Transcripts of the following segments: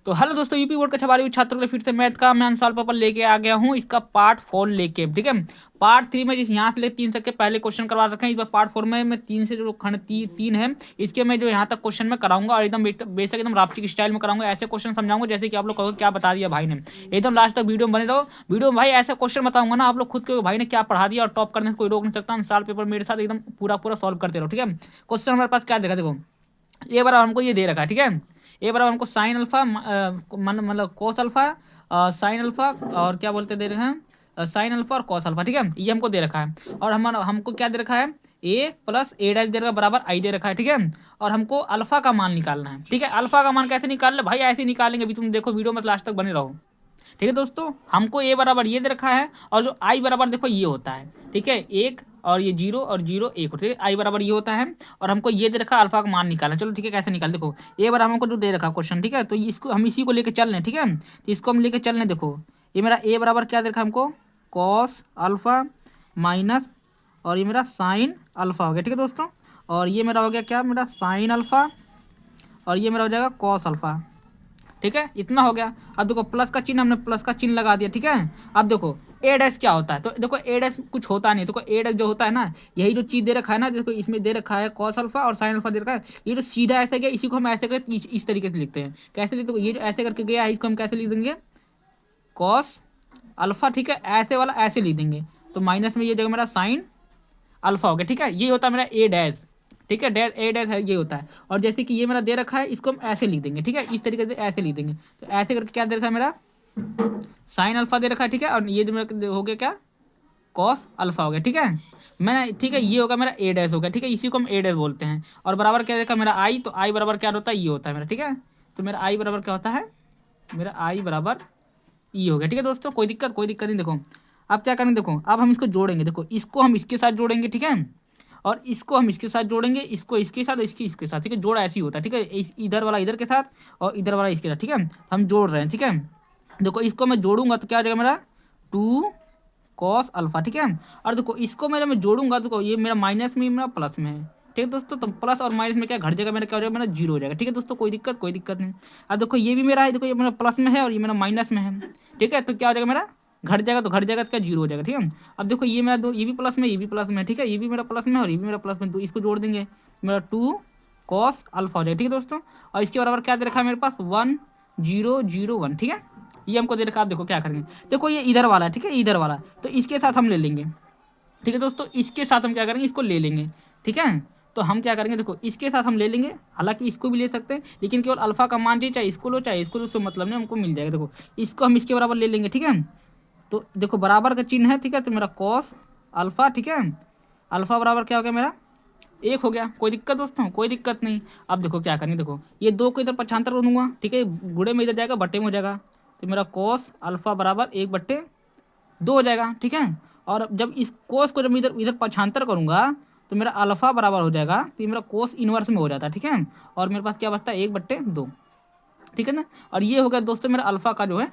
तो हेलो दोस्तों, UP board के 6वीं छात्रों के लिए फिर से मैथ का मैं आंसर पेपर लेके आ गया हूँ। इसका पार्ट 4 लेके, ठीक है। पार्ट 3 में जिस यहाँ से ले 3 तक के पहले क्वेश्चन करवा रखे हैं। इस बार पार्ट 4 में मैं 3 से जो खंड 3 है इसके मैं जो यहाँ तक क्वेश्चन में कराऊंगा और एकदम बेसिक एकदम राप्टिक स्टाइल में कराऊंगा। ऐसे क्वेश्चन समझाऊंगा जैसे कि आप लोग कहोगे क्या बता दिया भाई ने। एकदम लास्ट तक वीडियो में बने रहो। वीडियो में भाई ऐसे क्वेश्चन बताऊंगा ना, आप लोग खुद के भाई ने क्या पढ़ा दिया और टॉप करने से कोई रोक नहीं सकता। आंसर पेपर मेरे साथ एकदम पूरा पूरा सॉल्व करते रहो, ठीक है। क्वेश्चन हमारे पास क्या देखा, देखो ये बार हमको ये दे रखा है, ठीक है। ये बराबर हमको साइन अल्फा मतलब कोस अल्फा, साइन अल्फा और क्या बोलते दे रहे हैं, साइन अल्फा और कॉस अल्फा, ठीक है। ये हमको दे रखा है और हमारा हमको क्या दे रखा है, ए प्लस ए डैश दे रखा है बराबर आई दे रखा है, ठीक है। और हमको अल्फा का मान निकालना है, ठीक है। अल्फा का मान कैसे निकाल ले भाई, ऐसे निकालेंगे अभी, तुम देखो वीडियो में लास्ट तक बने रहो, ठीक है दोस्तों। हमको ए बराबर ये दे रखा है और जो आई बराबर देखो ये होता है, ठीक है। एक और ये 0 और 0 1 होता है, आई बराबर ये होता है। और हमको ये दे रखा है अल्फा का मान निकालना। चलो ठीक है, कैसे निकाल, देखो ए बराबर हमको जो दे रखा क्वेश्चन, ठीक है। तो इसको हम इसी को लेकर चल रहे हैं, ठीक है। तो इसको हम लेकर चल रहे हैं, देखो ये मेरा ए बराबर क्या दे रखा है हमको, कॉस अल्फा माइनस और ये मेरा साइन अल्फा हो गया, ठीक है दोस्तों। और ये मेरा हो गया क्या, मेरा साइन अल्फा और ये मेरा हो जाएगा कॉस अल्फा, ठीक है। इतना हो गया। अब देखो प्लस का चिन्ह, हमने प्लस का चिन्ह लगा दिया, ठीक है। अब देखो ए डैश क्या होता है, तो देखो ए डैश कुछ होता नहीं। देखो ए डैश जो होता है ना, यही जो चीज़ दे रखा है ना, देखो इसमें दे रखा है कॉस अल्फा और साइन अल्फा दे रखा है। ये जो सीधा ऐसे गया इसी को हम ऐसे करके इस तरीके से लिखते हैं। कैसे लिखते, ये जो ऐसे करके गया है इसको हम कैसे लिख देंगे, कॉस अल्फा, ठीक है। ऐसे वाला ऐसे लिख देंगे तो माइनस में ये जगह मेरा साइन अल्फा हो गया, ठीक है। ये होता है मेरा ए डैश, ठीक है। डैश ए डैश है, ये होता है। और जैसे कि ये मेरा दे रखा है इसको हम ऐसे लिख देंगे, ठीक है। इस तरीके से ऐसे लिख देंगे। तो ऐसे करके क्या दे रखा है मेरा, साइन अल्फा दे रखा है, ठीक है। और ये जो मेरा हो गया क्या, कॉस अल्फा हो गया, ठीक है। मैंने, ठीक है, ये होगा मेरा ए डैश हो गया, ठीक है। इसी को हम ए डैश बोलते हैं। और बराबर क्या देखा मेरा आई, तो आई बराबर क्या होता है, ये होता है मेरा, ठीक है। तो मेरा आई बराबर क्या होता है, मेरा आई बराबर ये हो गया, ठीक है दोस्तों। कोई दिक्कत नहीं। देखो अब क्या करेंगे, देखो अब हम इसको जोड़ेंगे। देखो इसको हम इसके साथ जोड़ेंगे, ठीक है। और इसको हम इसके साथ जोड़ेंगे, इसको इसके साथ, इसके साथ, ठीक है। जोड़ा ऐसे ही होता है, ठीक है। इधर वाला इधर के साथ और इधर वाला इसके साथ, ठीक है। हम जोड़ रहे हैं, ठीक है। देखो इसको मैं जोड़ूंगा तो क्या हो जाएगा मेरा, 2 कॉस अल्फा, ठीक है। और देखो इसको मैं जब मैं जोड़ूंगा, देखो ये मेरा माइनस में, मेरा प्लस में है, ठीक है दोस्तों। तो प्लस और माइनस में क्या घट जाएगा मेरा, क्या हो जाएगा मेरा, 0 हो जाएगा, ठीक है दोस्तों। कोई दिक्कत नहीं। अब देखो ये भी मेरा है, देखो ये मेरा प्लस में है और ये मेरा माइनस में है, ठीक है। तो क्या हो जाएगा मेरा, घट जाएगा तो घट जाएगा तो क्या 0 हो जाएगा, ठीक है। अब देखो ये मेरा दो, ये भी प्लस में, ये भी प्लस में, ठीक है। ये भी मेरा प्लस में और ये भी मेरा प्लस में, तो इसको जोड़ देंगे, मेरा 2 कॉस अल्फा हो जाएगा, ठीक है दोस्तों। और इसके बराबर क्या दे रखा है मेरे पास, 1 0 0 1, ठीक है। ये हमको दे रखा है। आप देखो क्या करेंगे, देखो ये इधर वाला है, ठीक है, इधर वाला। तो इसके साथ हम ले लेंगे, ठीक है दोस्तों। इसके साथ हम क्या करेंगे, इसको ले लेंगे, ठीक है। तो हम क्या करेंगे, देखो इसके साथ हम ले लेंगे। हालांकि इसको भी ले सकते हैं, लेकिन केवल अल्फा का मान चाहिए, चाहे इसको लो चाहे इसको लो, उससे मतलब नहीं, हमको मिल जाएगा। देखो इसको हम इसके बराबर ले लेंगे, ठीक है। तो देखो बराबर का चिन्ह है, ठीक है। तो मेरा कॉस अल्फा, ठीक है। अल्फा बराबर क्या हो गया मेरा, 1 हो गया। कोई दिक्कत दोस्तों, कोई दिक्कत नहीं। अब देखो क्या करेंगे, देखो ये 2 को इधर पक्षांतर कर दूंगा, ठीक है। गुणे में इधर जाएगा, बट्टे में हो जाएगा। तो मेरा कॉस अल्फा बराबर 1/2 हो जाएगा, ठीक है। और जब इस कोस को जब इधर इधर पक्षांतर करूंगा तो मेरा अल्फा बराबर हो जाएगा, तो ये मेरा कोस इनवर्स में हो जाता है, ठीक है। और मेरे पास क्या बचता है, 1/2, ठीक है ना। और ये हो गया दोस्तों मेरा अल्फा का जो है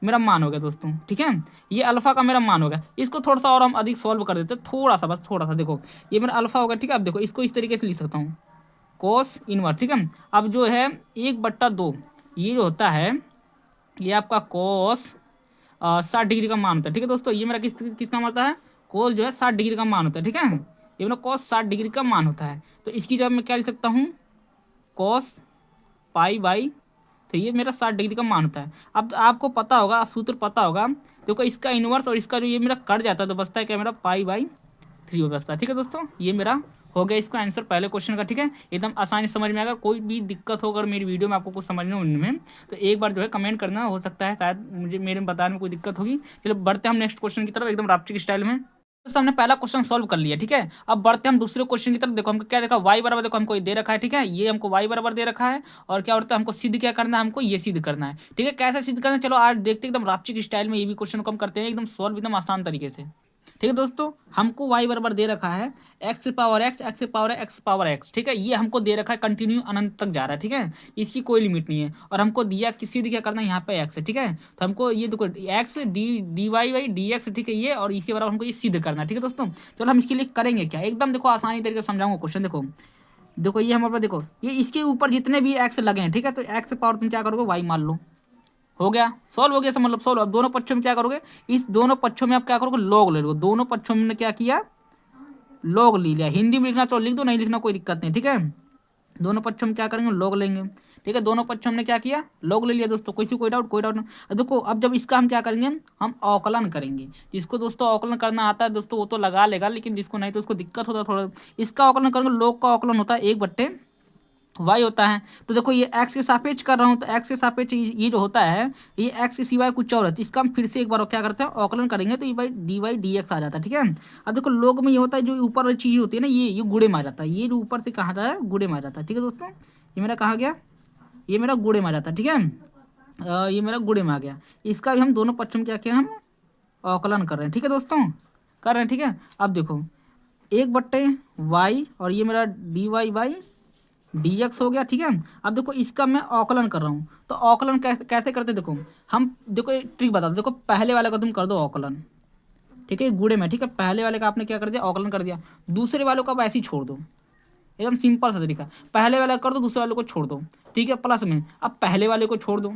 मेरा मान हो गया दोस्तों, ठीक है। ये अल्फा का मेरा मान हो गया। इसको थोड़ा सा और हम अधिक सॉल्व कर देते हैं, थोड़ा सा, बस थोड़ा सा। देखो ये मेरा अल्फा होगा, ठीक है। अब देखो इसको इस तरीके से लिख सकता हूँ, कोस इनवर्स, ठीक है। अब जो है 1/2 ये जो होता है, ये आपका कोस 60 डिग्री का मान होता है, ठीक है दोस्तों। ये मेरा किसका मान होता है, कोस जो है 60 डिग्री का मान होता है, ठीक है। ये मेरा कोस 60 डिग्री का मान होता है। तो इसकी जगह मैं क्या लिख सकता हूँ, कोस पाई/3, ये मेरा 60 डिग्री का मान होता है। अब आपको पता होगा, सूत्र पता होगा। देखो इसका इनवर्स और इसका जो ये मेरा कट जाता है, तो बचता है क्या मेरा, पाई/3 बचता है, ठीक है दोस्तों। ये मेरा हो गया इसका आंसर पहले क्वेश्चन का, ठीक है। एकदम आसानी समझ में। अगर कोई भी दिक्कत हो, अगर मेरी वीडियो में आपको कुछ समझने में, तो एक बार जो है कमेंट करना, हो सकता है शायद मुझे मेरे बताने में कोई दिक्कत होगी। चलो बढ़ते हैं हम नेक्स्ट क्वेश्चन की तरफ, एकदम राप्टिक स्टाइल में। तो हमने पहला क्वेश्चन सॉल्व कर लिया, ठीक है। अब बढ़ते हैं हम दूसरे क्वेश्चन की तरफ। देखो हमको क्या देखा, y बराबर, देखो हमको ये दे रखा है, ठीक है। ये हमको y बराबर दे रखा है। और क्या होता है, हमको सिद्ध क्या करना है, हमको ये सिद्ध करना है, ठीक है। कैसे सिद्ध करना है, चलो आज देखते हैं एकदम राप्टिक स्टाइल में। ये भी क्वेश्चन को हम करते हैं एकदम सॉल्व, एकदम आसान तरीके से, ठीक है दोस्तों। हमको y बराबर दे रखा है x power x power x, ठीक है। ये हमको दे रखा है कंटिन्यू अनंत तक जा रहा है, ठीक है। इसकी कोई लिमिट नहीं है। और हमको दिया किसी क्या करना है, यहाँ पे x है, ठीक है। तो हमको ये देखो x dy/dx, ठीक है। ये और इसके बराबर हमको ये सिद्ध करना है, ठीक है दोस्तों। चलो हम इसके लिए करेंगे क्या, एकदम देखो आसानी तरीके से समझाऊंगा क्वेश्चन। देखो देखो ये हमारे पास, देखो ये इसके ऊपर जितने भी एक्स लगे हैं, ठीक है, तो एक्स पावर तुम क्या करोगे, वाई मान लो। हो गया, सॉल्व हो गया, मतलब सॉल्व। अब दोनों पक्षों में क्या करोगे, इस दोनों पक्षों में आप क्या करोगे, लॉग ले लो। दोनों पक्षों में क्या किया, लॉग ले लिया। हिंदी में लिखना तो लिख दो, नहीं लिखना कोई दिक्कत नहीं, ठीक है। दोनों पक्षों में क्या करेंगे, लॉग लेंगे, ठीक है। दोनों पक्षों में क्या किया, लॉग ले लिया दोस्तों। कोई डाउट, कोई डाउट नहीं। अब देखो, अब जब इसका हम क्या करेंगे, हम अवकलन करेंगे। जिसको दोस्तों अवकलन करना आता है दोस्तों वो तो लगा लेगा, लेकिन जिसको नहीं तो उसको दिक्कत होता है थोड़ा। इसका अवकलन करेंगे, लॉग का अवकलन होता है 1/y होता है। तो देखो ये एक्स के सापेक्ष कर रहा हूँ, तो एक्स के सापेक्ष ये जो होता है, ये एक्स के सिवाय कुछ और है, तो इसका हम फिर से एक बार क्या करते हैं, अवकलन करेंगे, तो ये by D Y D X आ जाता है, ठीक है। अब देखो लोग में ये होता है, जो ऊपर वाली चीज़ होती है ना, ये गुणे में आ जाता है। ये जो ऊपर से कहा जाता है, गुणे में आ जाता है, ठीक है दोस्तों। ये मेरा कहा गया, ये मेरा गुणे में आ जाता है, ठीक है। ये मेरा गुणे में आ गया। इसका भी हम दोनों पक्षों में क्या किया, हम अवकलन कर रहे हैं, ठीक है दोस्तों, कर रहे हैं, ठीक है। अब देखो 1/y और ये मेरा D Y by D X हो गया, ठीक है। अब देखो इसका मैं अवकलन कर रहा हूँ, तो अवकलन कैसे करते हैं, देखो हम, देखो एक ट्रिक बता दो। देखो पहले वाले का तुम कर दो अवकलन, ठीक है, गुणे में, ठीक है। पहले वाले का आपने क्या कर दिया, अवकलन कर दिया। दूसरे वालों का आप ऐसे ही छोड़ दो, एकदम सिंपल सा तरीका। पहले वाला कर दो, दूसरे वाले को छोड़ दो, ठीक है। प्लस में अब पहले वाले को छोड़ दो,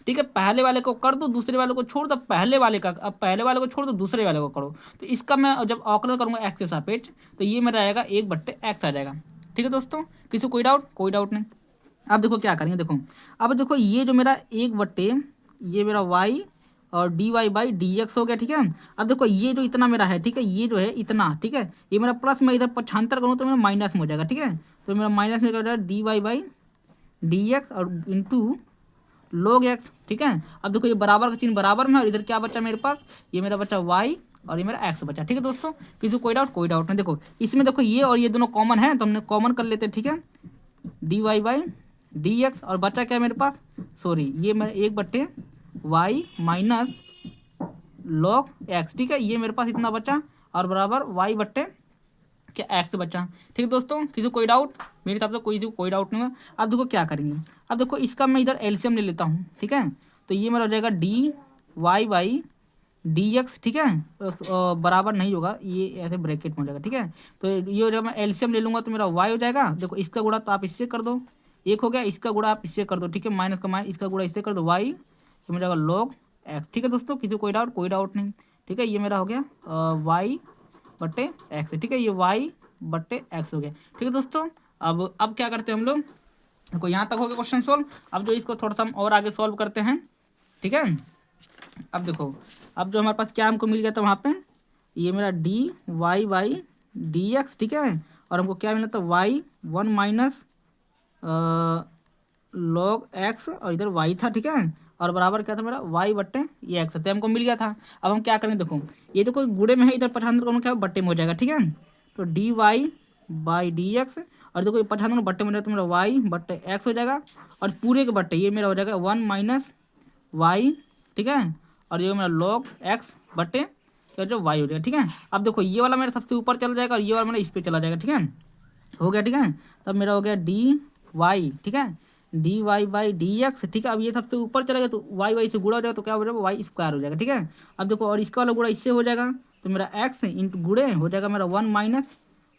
ठीक है। पहले वाले को कर दो, दूसरे वाले को छोड़ दो, पहले वाले का, अब पहले वाले को छोड़ दो, दूसरे वाले को करो। तो इसका मैं जब अवकलन करूँगा एक्स के सापेक्ष, तो ये मेरा आएगा 1/x आ जाएगा, ठीक है दोस्तों। किसी कोई डाउट, कोई डाउट नहीं। अब देखो क्या करेंगे, देखो अब देखो ये जो मेरा 1/, ये मेरा y और D Y by D X हो गया, ठीक है। अब देखो ये जो इतना मेरा है, ठीक है, ये जो है इतना, ठीक है, ये मेरा प्लस में इधर पक्षांतर करूँ तो मेरा माइनस में हो जाएगा, ठीक है। तो मेरा माइनस में हो जाएगा D Y by D X और इंटू log x, ठीक है। अब देखो ये बराबर का चिन्ह बराबर में, और इधर क्या बचा मेरे पास, ये मेरा बचा y और ये मेरा x बचा, ठीक है दोस्तों। किसी कोई डाउट, कोई डाउट नहीं। देखो इसमें देखो ये और ये दोनों कॉमन है, तो हमने कॉमन कर लेते हैं, ठीक है। D Y by D X और बचा क्या मेरे पास, सॉरी ये मेरा 1/y माइनस log x, ठीक है। ये मेरे पास इतना बचा और बराबर y बट्टे क्या एक्स बचा, ठीक है दोस्तों। किसी कोई डाउट, मेरे हिसाब से कोई डाउट नहीं है। अब देखो क्या करेंगे, अब देखो इसका मैं इधर एलसीएम ले लेता हूँ, ठीक है। तो ये मेरा हो जाएगा D Y by D X, ठीक है। तो बराबर नहीं होगा, ये ऐसे ब्रैकेट में हो जाएगा, ठीक है। तो ये हो जाएगा, मैं एलसीएम ले लूँगा तो मेरा वाई हो जाएगा। देखो इसका गुणा तो आप इससे कर दो, एक हो गया, इसका गुणा आप इससे कर दो, ठीक है। माइनस का माइनस, इसका गुणा इससे कर दो, वाई तो मिल जाएगा log एक्स, ठीक है दोस्तों। किसी कोई डाउट, कोई डाउट नहीं, ठीक है। ये मेरा हो गया वाई बट्टे एक्स, ठीक है। ये वाई बट्टे एक्स हो गया, ठीक है दोस्तों। अब क्या करते हैं हम लोग, देखो यहाँ तक हो गया क्वेश्चन सोल्व। अब जो इसको थोड़ा सा हम और आगे सॉल्व करते हैं, ठीक है। अब देखो, अब जो हमारे पास क्या हमको मिल गया था वहाँ पे, ये मेरा D Y by D X, ठीक है। और हमको क्या मिला था, वाई 1 माइनस log एक्स और इधर वाई था, ठीक है। और बराबर क्या था मेरा, वाई बट्टे ये एक्स, तो हमको मिल गया था। अब हम क्या करेंगे, देखो ये देखो गुणे में है, इधर पठान क्या बट्टे में हो जाएगा, ठीक है। तो D Y by D X और देखो ये पठान बट्टे में तो मेरा वाई बट्टे एक्स हो जाएगा, और पूरे के बट्टे ये मेरा हो जाएगा 1 माइनस वाई, ठीक है। और ये मेरा log एक्स बट्टे तो जो वाई हो जाएगा, ठीक है। अब देखो ये वाला मेरा सबसे ऊपर चला जाएगा और ये वाला मेरा इस पर चला जाएगा, ठीक है। हो गया, ठीक है। तब मेरा हो गया डी वाई, ठीक है, D Y by D X, ठीक है। अब ये सबसे ऊपर चलेगा तो वाई से गुणा हो जाएगा, तो क्या हो जाएगा, वाई स्क्वायर हो जाएगा, ठीक है। अब देखो और इसका वाला गुणा इससे हो जाएगा, तो मेरा एक्स इंटू गुणे हो जाएगा मेरा 1 माइनस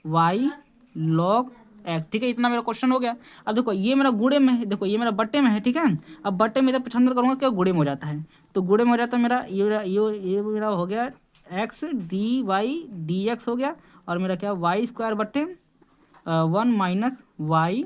वाई log एक्स, ठीक है। इतना मेरा क्वेश्चन हो गया। अब देखो ये मेरा गुणे में है, देखो ये मेरा बट्टे में है, ठीक है। अब बट्टे में इधर पचहत्तर करूँगा क्या, गुणे में हो जाता है, तो गुणे में हो जाता है मेरा ये मेरा हो गया X D Y D X हो गया, और मेरा क्या वाई स्क्वायर बट्टे 1 माइनस वाई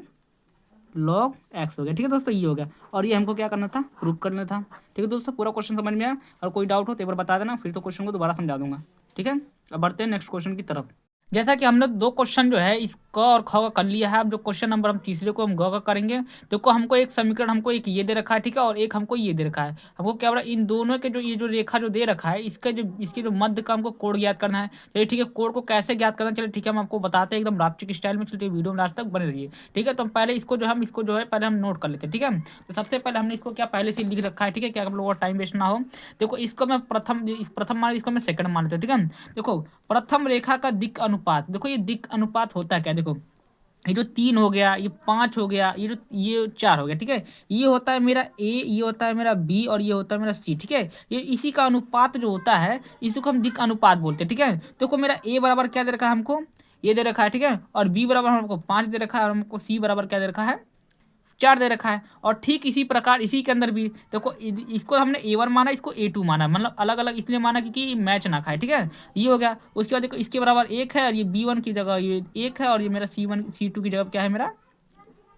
log एक्स हो गया, ठीक है दोस्तों। ये हो गया, और ये हमको क्या करना था, प्रूव करना था, ठीक है दोस्तों। पूरा क्वेश्चन समझ में आया, और कोई डाउट हो तो एक बार बता देना, फिर तो क्वेश्चन को दोबारा समझा दूंगा, ठीक है। अब बढ़ते हैं नेक्स्ट क्वेश्चन की तरफ। जैसा कि हमने 2 क्वेश्चन जो है इस क और ख का कर लिया है। अब जो क्वेश्चन नंबर हम तीसरे को हम ग का करेंगे। देखो हमको एक समीकरण, हमको एक ये दे रखा है, ठीक है, और एक हमको ये दे रखा है। हमको क्या बोला, इन दोनों के जो ये जो रेखा जो दे रखा है, इसके जो मध्य का हमको कोण ज्ञात करना है। चलिए ठीक है, कोण को कैसे ज्ञात करना, चलिए ठीक है, हम आपको बताते हैं एकदम रापचिक स्टाइल में। चलिए वीडियो में लास्ट तक बने रहिए, ठीक है। तो पहले इसको जो है पहले हम नोट कर लेते हैं, ठीक है। तो सबसे पहले हमने इसको क्या पहले से लिख रखा है, ठीक है, क्या आप लोगों का टाइम वेस्ट ना हो। देखो इसको मैं प्रथम मान, इसको मैं सेकंड मान लेते हैं, ठीक है। देखो प्रथम रेखा का दिक् अनुपात, देखो ये दिक् अनुपात होता है क्या, देखो ये जो 3 हो गया, ये 5 हो गया, ये 4 हो गया, ठीक है। ये होता है मेरा ए, ये होता है मेरा बी, और ये होता है मेरा सी, ठीक है। ये इसी का अनुपात जो होता है, इसी को हम दिक् अनुपात बोलते हैं, ठीक है। देखो मेरा ए बराबर क्या दे रखा है हमको, ये दे रखा है, ठीक है। और बी बराबर हमको 5 दे रखा है और हमको सी बराबर क्या दे रखा है, 4 दे रखा है। और ठीक इसी प्रकार इसी के अंदर भी देखो, इसको हमने A1 माना, इसको A2 माना, मतलब अलग अलग इसलिए माना क्योंकि मैच ना खाए, ठीक है। ये हो गया। उसके बाद देखो इसके बराबर 1 है और ये B1 की जगह ये 1 है और ये मेरा C2 की जगह क्या है, मेरा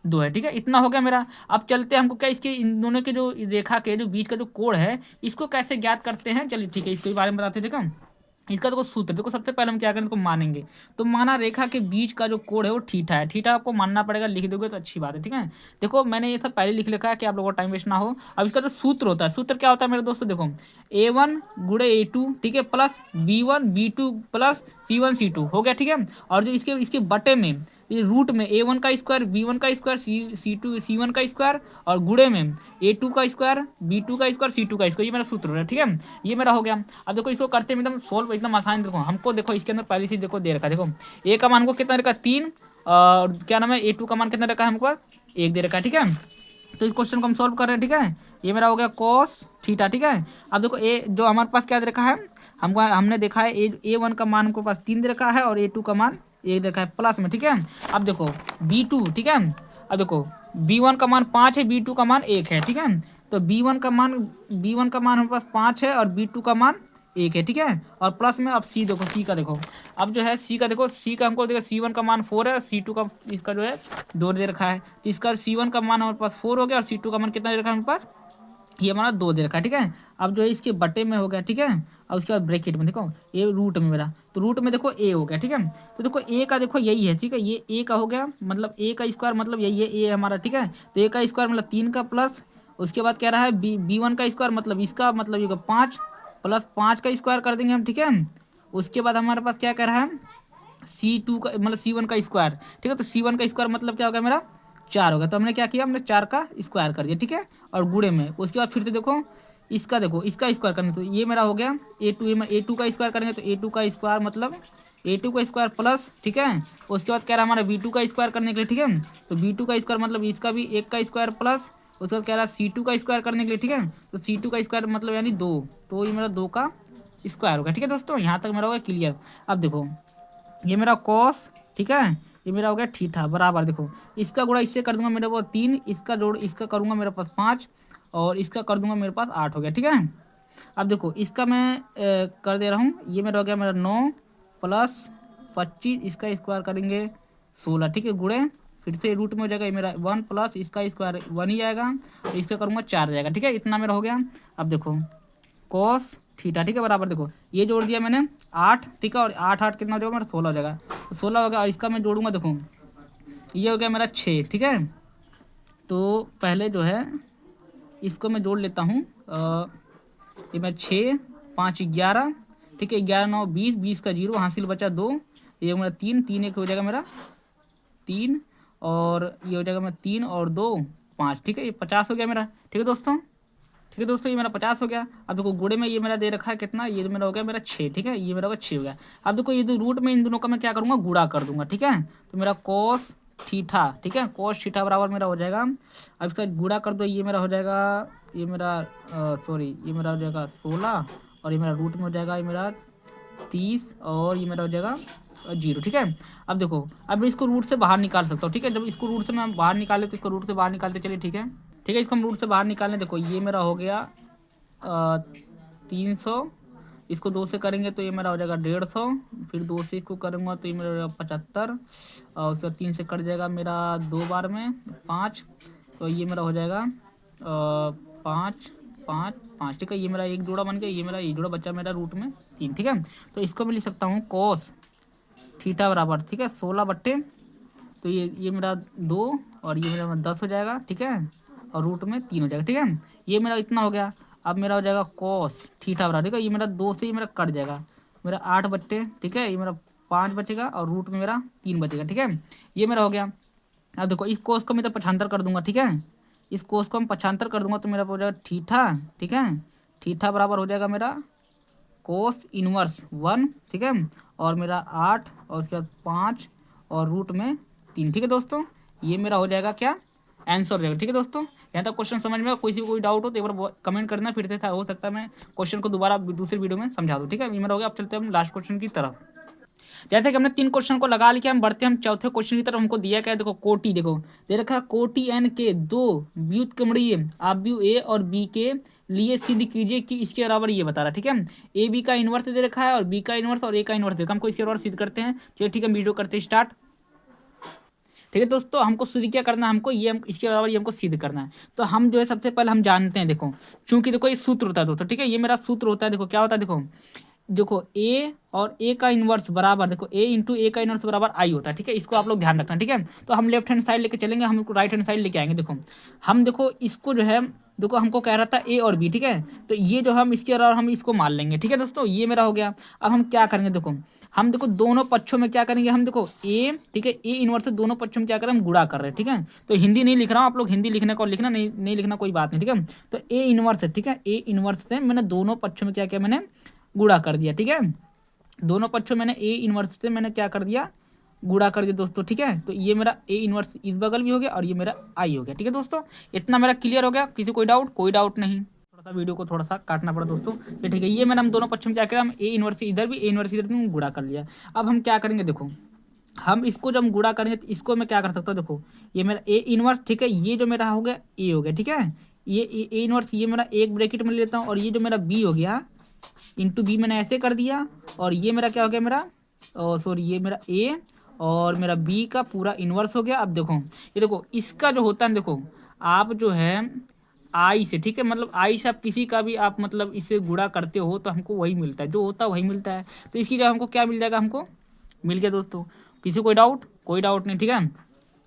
2 है, ठीक है। इतना हो गया मेरा। अब चलते हैं, हमको क्या इसके इन दोनों के जो रेखा के जो बीच का जो कोण है इसको कैसे ज्ञात करते हैं, चलिए ठीक है, इसके बारे में बताते हैं। देखो इसका देखो सूत्र, देखो सबसे पहले हम क्या करें, इसको मानेंगे। तो माना रेखा के बीच का जो कोण है वो थीटा है, थीटा आपको मानना पड़ेगा, लिख दोगे तो अच्छी बात है, ठीक है। देखो मैंने ये सब पहले लिख लिखा है कि आप लोगों का टाइम वेस्ट ना हो। अब इसका जो सूत्र होता है, सूत्र क्या होता है मेरे दोस्तों, देखो A1 गुणे A2, ठीक है, plus B1 B2 plus C1 C2 हो गया, ठीक है। और जो इसके इसके बटे में ये रूट में A1 का स्क्वायर B1 का स्क्वायर C2 C1 का स्क्वायर और गुणे में A2 का स्क्वायर B2 का स्क्वायर C2 का स्क्वायर, ये मेरा सूत्र है, ठीक है। ये मेरा हो गया। अब देखो इसको करते हैं एकदम सोल्व, एकदम आसान। देखो हमको देखो इसके अंदर पहली चीज देखो दे रखा है, देखो ए का मान को कितना रखा, 3, और क्या नाम है A2 का मान कितना रखा है हमको, 1 दे रखा है, ठीक है। तो इस क्वेश्चन को हम सोल्व कर रहे हैं, ठीक है। ये मेरा हो गया कॉस थीटा, ठीक है। अब देखो ए जो हमारे पास क्या दे रखा है, हमको हमने देखा है A1 का मान हमको पास 3 दे रखा है और A2 का मान 1 दे रखा है प्लस में, ठीक है। अब देखो B2, ठीक है। अब देखो B1 का मान 5 है, B2 का मान 1 है, ठीक है। तो B1 का मान हमारे पास 5 है और B2 का मान 1 है, ठीक है। और प्लस में अब सी देखो, सी का देखो, अब जो है सी का देखो, सी का हमको देखो C1 का मान 4 है और C2 का इसका जो है 2 दे रखा है। तो इसका C1 का मान हमारे पास 4 हो गया और C2 का मान कितना दे रखा है हमारे पास, ये हमारा 2 दे रखा है, ठीक है। अब जो है इसके बटे में हो गया, ठीक है। और उसके बाद ब्रैकेट में देखो ये रूट में मेरा, तो रूट में देखो ए हो गया, ठीक है। तो देखो ए का देखो यही है, ठीक है, ये ए का हो गया, मतलब ए का स्क्वायर मतलब यही है, ए हमारा, ठीक है। तो ए का स्क्वायर मतलब 3 का प्लस, उसके बाद कह रहा है B1 का स्क्वायर मतलब इसका मतलब ये 5 प्लस 5 का स्क्वायर कर देंगे हम, ठीक है। उसके बाद हमारे पास क्या कह रहा है, C2 का मतलब C1 का स्क्वायर, ठीक है। तो C1 का स्क्वायर मतलब क्या हो गया मेरा, 4 हो गया। तो हमने क्या किया, हमने 4 का स्क्वायर कर दिया, ठीक है। और गुणे में उसके बाद फिर से देखो इसका, देखो इसका स्क्वायर करने, तो ये मेरा हो गया A2 का स्क्वायर करेंगे तो A2 का स्क्वायर मतलब A2 का स्क्वायर प्लस, ठीक है। उसके बाद कह रहा है हमारा B2 का स्क्वायर करने के लिए, ठीक है। तो B2 का स्क्वायर मतलब इसका भी 1 का स्क्वायर प्लस, उसके बाद कह रहा है C2 का स्क्वायर करने के लिए, ठीक है। तो C2 का स्क्वायर मतलब यानी 2, तो ये मेरा 2 का स्क्वायर हो गया, ठीक है दोस्तों। यहाँ तक मेरा हो गया क्लियर। अब देखो ये मेरा कॉस, ठीक है, ये मेरा हो गया थीटा बराबर, देखो इसका गुणा इससे कर दूंगा मेरे पास 3, इसका जोड़ इसका करूँगा मेरे पास 5 और इसका कर दूंगा मेरे पास 8 हो गया, ठीक है। अब देखो इसका मैं कर दे रहा हूँ, ये मेरा हो गया मेरा 9 प्लस 25, इसका स्क्वायर करेंगे 16, ठीक है, गुणे फिर से रूट में हो जाएगा, ये मेरा 1 प्लस इसका स्क्वायर 1 ही आएगा और इसका करूँगा 4 जाएगा, ठीक है। इतना मेरा हो गया। अब देखो कॉस थीटा, ठीक है, बराबर देखो ये जोड़ दिया मैंने 8, ठीक है, और 8 8 कितना हो जाएगा मेरा 16 हो जाएगा, तो 16 हो गया। और इसका मैं जोड़ूंगा, देखो ये हो गया मेरा 6, ठीक है। तो पहले जो है इसको मैं जोड़ लेता हूँ, ये मैं 6 5 11, ठीक है, 11 9 20, 20 का 0 हासिल बचा 2, ये मेरा 3 3 1 हो जाएगा मेरा 3, और ये हो जाएगा मेरा 3 और 2 5, ठीक है, ये 50 हो गया मेरा, ठीक है दोस्तों। ठीक है दोस्तों, ये मेरा 50 हो गया। अब देखो गुणे में ये मेरा दे रखा है कितना, ये मेरा हो गया मेरा 6, ठीक है, ये मेरा होगा 6 हो गया। अब देखो ये जो रूट में इन दोनों का मैं क्या करूँगा, गुणा कर दूंगा, ठीक है। तो मेरा कॉस थीटा, ठीक है, कॉस थीटा बराबर मेरा हो जाएगा। अब इसका गुणा कर दो, ये मेरा हो जाएगा, ये मेरा सॉरी ये मेरा हो जाएगा 16 और ये मेरा रूट में हो जाएगा ये मेरा 30 और ये मेरा हो जाएगा 0, ठीक है। अब देखो अब इसको रूट से बाहर निकाल सकता हूँ, ठीक है। जब इसको रूट से मैं बाहर निकाले तो इसको रूट से बाहर निकालते चलिए, ठीक है, ठीक है। इसको हम रूट से बाहर निकालें, देखो ये मेरा हो गया 300, इसको 2 से करेंगे तो ये मेरा हो जाएगा 150, फिर 2 से इसको करूँगा तो ये मेरा हो जाएगा 75, और उसके बाद 3 से कट जाएगा मेरा 2 बार में 5, तो ये मेरा हो जाएगा 5 5 5, ठीक है। ये मेरा एक जोड़ा बन गया, ये मेरा एक जोड़ा बच्चा मेरा रूट में 3, ठीक है। तो इसको मैं लिख सकता हूँ कॉस थीटा बराबर, ठीक है, 16 बट्टे, तो ये मेरा 2 और ये मेरा 10 हो जाएगा, ठीक है, और रूट में 3 हो जाएगा, ठीक है। ये मेरा इतना हो गया। अब मेरा हो जाएगा कॉस थीटा बराबर, ठीक है, ये मेरा 2 से ही मेरा कट जाएगा, मेरा 8 बट्टे, ठीक है, ये मेरा 5 बचेगा और रूट में मेरा 3 बचेगा, ठीक है। ये मेरा हो गया। अब देखो इस कोस को मैं तो 75 कर दूंगा, ठीक है, इस कोस को हम 75 कर दूंगा तो मेरा हो जाएगा थीटा, ठीक है, थीटा बराबर हो जाएगा मेरा कोस इनवर्स 1, ठीक है, और मेरा 8 और उसके बाद 5 और रूट में 3, ठीक है दोस्तों। ये मेरा हो जाएगा क्या, आंसर हो जाएगा, ठीक है दोस्तों। यहाँ तक क्वेश्चन समझ में कोई कोई डाउट हो तो एक बार कमेंट करना, फिर से हो सकता है मैं क्वेश्चन को दोबारा दूसरी वीडियो में समझा दूँ, ठीक है। ये मेरा हो गया। अब चलते हैं हम लास्ट क्वेश्चन की तरफ। जैसे कि हमने 3 क्वेश्चन को लगा लिया, हम बढ़ते हम चौथे क्वेश्चन की तरफ। हमको दिया क्या है, देखो कोटि, देखो दे रखा है कोटि एन के 2 व्युत्क्रमणीय आव्यूह ए और बी के लिए सिद्ध कीजिए कि इसके बराबर ये बता रहा है। ठीक है, ए बी का इन्वर्स दे रखा है और बी का इन्वर्स और ए का इन्वर्स दे रखा है। हमको इसके बराबर सिद्ध करते हैं। चलिए ठीक है, वीडियो करते हैं स्टार्ट। ठीक है दोस्तों, हमको सिद्ध क्या करना है, हमको ये इसके बराबर ये हमको सिद्ध करना है। तो हम जो है सबसे पहले हम जानते हैं, देखो चूंकि देखो ये सूत्र होता है दोस्तों। ठीक है, ये मेरा सूत्र होता है। देखो क्या होता है, देखो देखो ए और ए का इन्वर्स बराबर, देखो ए इंटू ए का इन्वर्स बराबर आई होता है। ठीक है, इसको आप लोग ध्यान रखना। ठीक है, तो हम लेफ्ट हैंड साइड लेके चलेंगे, हम राइट हैंड साइड लेके आएंगे। देखो हम देखो इसको जो है, देखो हमको कह रहा था ए और बी। ठीक है, तो ये जो हम इसके अलावा हम इसको मान लेंगे। ठीक है दोस्तों, ये मेरा हो गया। अब हम क्या करेंगे, देखो हम देखो दोनों पक्षों में क्या करेंगे, हम देखो ए, ठीक है, ए इन्वर्स से दोनों पक्षों में क्या करें, हम गुणा कर रहे हैं। ठीक है, तो हिंदी नहीं लिख रहा हूँ, आप लोग हिंदी लिखने को लिखना, नहीं लिखना कोई बात नहीं। ठीक है, तो ए इन्वर्स है, ठीक है, ए इन्वर्स से मैंने दोनों पक्षों में क्या किया, मैंने गुणा कर दिया। ठीक है, दोनों पक्षों मैंने ए इन्वर्स से मैंने क्या कर दिया, गुणा कर दिया दोस्तों। ठीक है, तो ये मेरा ए इन्वर्स इस बगल भी हो गया और ये मेरा आई हो गया। ठीक है दोस्तों, इतना मेरा क्लियर हो गया। किसी कोई डाउट, कोई डाउट नहीं। थोड़ा सा वीडियो को थोड़ा सा काटना पड़ा दोस्तों। ये ठीक है, ये मैंने हम दोनों पक्षों में क्या किया, हम ए इन्वर्स इधर भी, ए इन्वर्स इधर भी गुणा कर लिया। अब हम क्या करेंगे, देखो हम इसको जब गुणा करेंगे तो इसको मैं क्या कर सकता हूँ, देखो ये मेरा ए इन्वर्स, ठीक है, ये जो मेरा हो गया ए हो गया। ठीक है, ये ए इन्वर्स ये मेरा एक ब्रैकेट में ले लेता हूँ और ये जो मेरा बी हो गया इंटू बी मैंने ऐसे कर दिया। और ये मेरा क्या हो गया, मेरा सॉरी ये मेरा ए और मेरा बी का पूरा इन्वर्स हो गया। अब देखो ये देखो इसका जो होता है, देखो आप जो है आई से, ठीक है, मतलब आई से आप किसी का भी आप मतलब इसे गुणा करते हो तो हमको वही मिलता है, जो होता है वही मिलता है। तो इसकी जगह हमको क्या मिल जाएगा, हमको मिल गया दोस्तों। किसी कोई डाउट, कोई डाउट नहीं। ठीक है,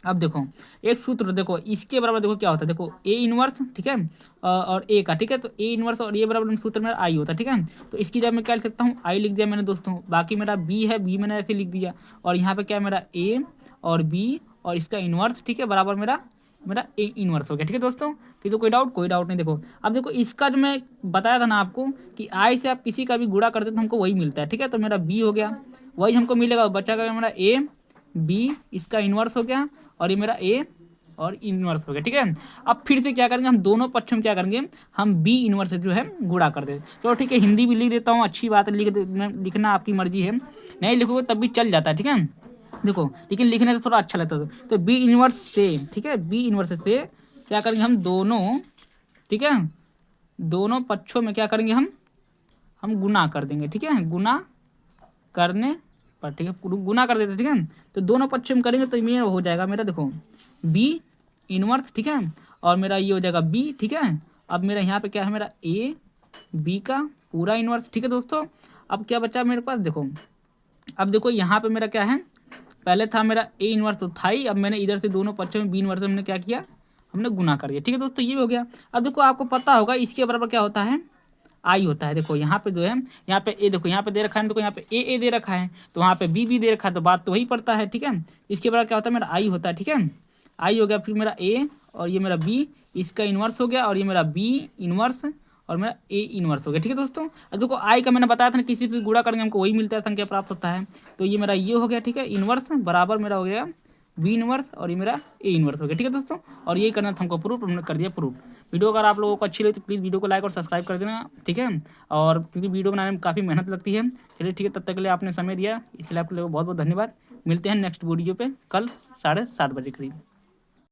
अब देखो एक सूत्र, देखो इसके बराबर देखो क्या होता है, देखो ए इन्वर्स, ठीक है, और ए का, ठीक है, तो ए इन्वर्स और ए बराबर सूत्र मेरा आई होता है। ठीक है, तो इसकी जगह मैं क्या लिख सकता हूँ, आई लिख दिया मैंने दोस्तों। बाकी मेरा बी है, बी मैंने ऐसे लिख दिया और यहाँ पे क्या मेरा ए और बी और इसका इन्वर्स, ठीक है, बराबर मेरा ए इन्वर्स हो गया। ठीक है दोस्तों, तो कोई डाउट, कोई डाउट नहीं। देखो अब देखो इसका जो मैं बताया था ना आपको कि आई से आप किसी का भी गुणा करते तो हमको वही मिलता है। ठीक है, तो मेरा बी हो गया, वही हमको मिलेगा, बचा गया मेरा ए बी, इसका इन्वर्स हो गया और ये मेरा ए और इन्वर्स हो गया। ठीक है, अब फिर से क्या करेंगे, हम दोनों पक्षों में क्या करेंगे, हम बी इन्वर्स से जो है गुणा कर देते। चलो ठीक है, हिंदी भी लिख देता हूँ, अच्छी बात है, लिखना आपकी मर्जी है, नहीं लिखोगे तब भी चल जाता है। ठीक है, देखो लेकिन लिखने से थोड़ा अच्छा लगता है। तो बी इन्वर्स से, ठीक है, बी इन्वर्स से क्या करेंगे, हम दोनों, ठीक है, दोनों पक्षों में क्या करेंगे, हम गुना कर देंगे। ठीक है, गुना करने पर, ठीक है, गुना कर देते। ठीक है, तो दोनों पक्षों में करेंगे तो ये हो जाएगा मेरा, देखो बी इन्वर्स, ठीक है, और मेरा ये हो जाएगा बी। ठीक है, अब मेरा यहाँ पे क्या है, मेरा ए बी का पूरा इन्वर्स। ठीक है दोस्तों, अब क्या बचा मेरे पास, देखो अब देखो यहाँ पे मेरा क्या है, पहले था मेरा ए इन्वर्स तो था ही, अब मैंने इधर से दोनों पक्षों में बी इन्वर्स हमने क्या किया, हमने गुना कर दिया। ठीक है दोस्तों, ये हो गया। अब देखो आपको पता होगा इसके बराबर क्या होता है, आई होता है। देखो यहाँ पे जो है, यहाँ पे ए, देखो यहाँ पे दे रखा है, देखो यहाँ पे ए दे रखा है, तो वहाँ पे बी दे रखा है, तो बात तो वही पड़ता है। ठीक है, इसके बराबर क्या होता है, मेरा आई होता है। ठीक है, आई हो गया, फिर मेरा ए और ये मेरा बी, इसका इन्वर्स हो गया और ये मेरा बी इन्वर्स और मेरा ए इन्वर्स हो गया। ठीक है दोस्तों, अब देखो आई का मैंने बताया था ना, किसी से गुणा करेंगे हमको वही मिलता है, संख्या प्राप्त होता है। तो ये मेरा ये हो गया, ठीक है, इन्वर्स बराबर मेरा हो गया बी इन्वर्स और ये मेरा ए इन्वर्स हो गया। ठीक है दोस्तों, और यही करना था हमको प्रूफ, हमने कर दिया प्रूफ। वीडियो अगर आप लोगों को अच्छी लगी तो प्लीज़ वीडियो को लाइक और सब्सक्राइब कर देना। ठीक है, और क्योंकि वीडियो बनाने में काफ़ी मेहनत लगती है। चलिए ठीक है, तब तक के लिए आपने समय दिया, इसलिए आपके लिए बहुत बहुत धन्यवाद। मिलते हैं नेक्स्ट वीडियो पे कल 7:30 बजे करीब।